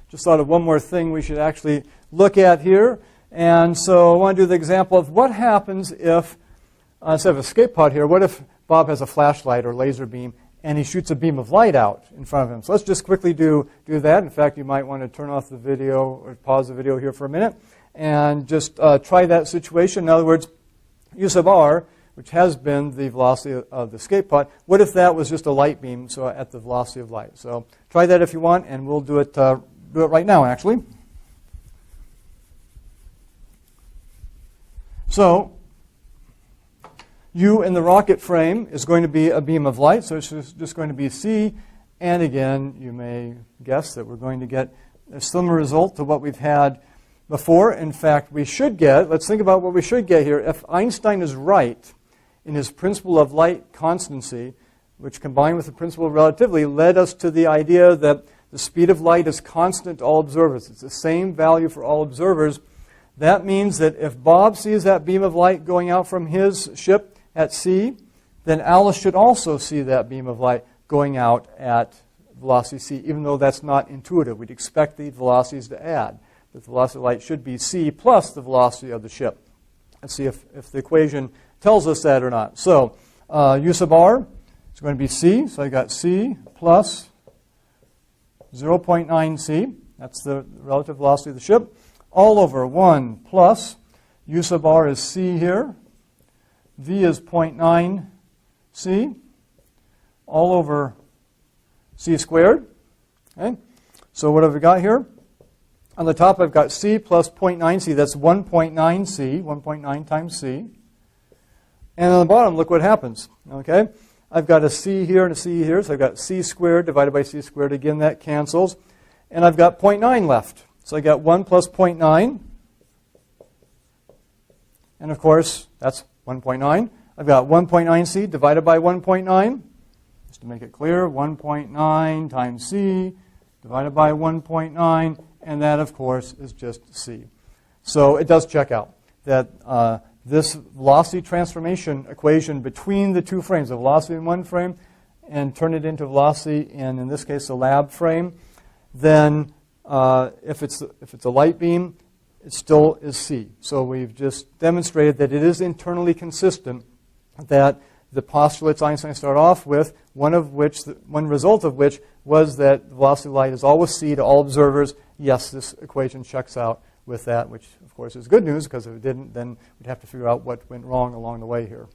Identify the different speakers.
Speaker 1: just thought of one more thing we should actually look at here. And so I want to do the example of what happens if, instead of escape pod here, what if Bob has a flashlight or laser beam and he shoots a beam of light out in front of him? So let's just quickly do that. In fact, you might want to turn off the video or pause the video here for a minute and just try that situation. In other words, u sub r, which has been the velocity of the escape pod, what if that was just a light beam, so at the velocity of light? So try that if you want, and we'll do it right now, actually. So u in the rocket frame is going to be a beam of light, so it's just going to be c. And again, you may guess that we're going to get a similar result to what we've had before. In fact, we should get, let's think about what we should get here. If Einstein is right in his principle of light constancy, which combined with the principle of relativity led us to the idea that the speed of light is constant to all observers. It's the same value for all observers. That means that if Bob sees that beam of light going out from his ship at c, then Alice should also see that beam of light going out at velocity c, even though that's not intuitive. We'd expect the velocities to add. The velocity of light should be c plus the velocity of the ship. Let's see if the equation tells us that or not. So u sub r is going to be c. So I got c plus 0.9 c. That's the relative velocity of the ship. All over 1 plus u sub r is c here. V is 0.9 c. All over c squared. Okay. So what have we got here? On the top, I've got c plus 0.9 c. That's 1.9 c, 1.9 times c. And on the bottom, look what happens. Okay, I've got a c here and a c here, so I've got c squared divided by c squared. Again, that cancels. And I've got 0.9 left. So I got 1 plus 0.9. And of course, that's 1.9. I've got 1.9c divided by 1.9. Just to make it clear, 1.9 times c divided by 1.9. And that, of course, is just c. So it does check out that this velocity transformation equation between the two frames, the velocity in one frame and turn it into velocity in this case, the lab frame, then if it's a light beam, it still is c. So we've just demonstrated that it is internally consistent, that the postulates Einstein started off with, one result of which was that the velocity of light is always c to all observers. Yes, this equation checks out with that, which of course is good news, because if it didn't, then we'd have to figure out what went wrong along the way here.